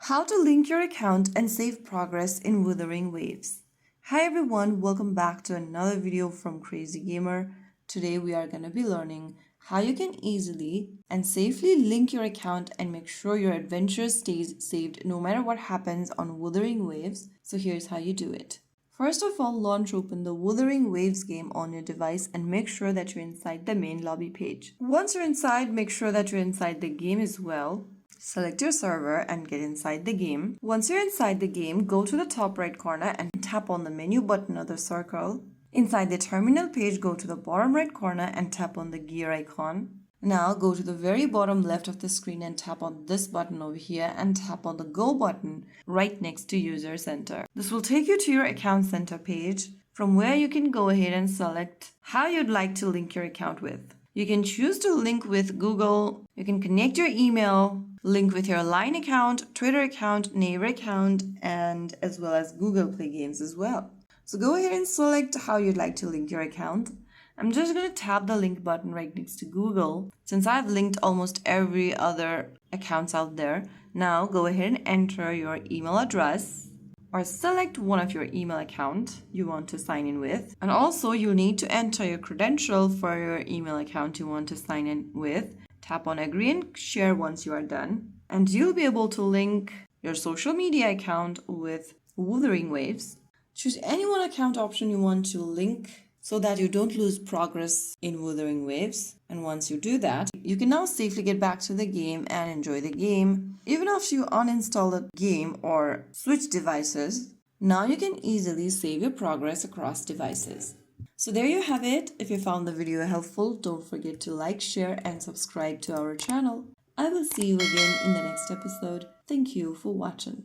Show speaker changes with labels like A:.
A: How to link your account and save progress in Wuthering Waves. Hi everyone, welcome back to another video from Crazy Gamer. Today we are going to be learning how you can easily and safely link your account and make sure your adventure stays saved no matter what happens on Wuthering Waves. So here's how you do it. First of all, launch open the Wuthering Waves game on your device and make sure that you're inside the main lobby page. Once you're inside, make sure that you're inside the game as well. Select your server and get inside the game. Once you're inside the game, go to the top right corner and tap on the menu button or the circle. Inside the terminal page, go to the bottom right corner and tap on the gear icon. Now go to the very bottom left of the screen and tap on this button over here and tap on the Go button right next to User Center. This will take you to your Account Center page, from where you can go ahead and select how you'd like to link your account with. You can choose to link with Google, you can connect your email, link with your Line account, Twitter account, Naver account, and as well as Google Play Games as well. So go ahead and select how you'd like to link your account. I'm just going to tap the link button right next to Google, since I've linked almost every other accounts out there. Now go ahead and enter your email address or select one of your email account you want to sign in with. And also you'll need to enter your credential for your email account you want to sign in with. Tap on agree and share once you are done. And you'll be able to link your social media account with Wuthering Waves. Choose any one account option you want to link so that you don't lose progress in Wuthering Waves. And once you do that, you can now safely get back to the game and enjoy the game. Even after you uninstall the game or switch devices, now you can easily save your progress across devices. So there you have it. If you found the video helpful, don't forget to like, share, and subscribe to our channel. I will see you again in the next episode. Thank you for watching.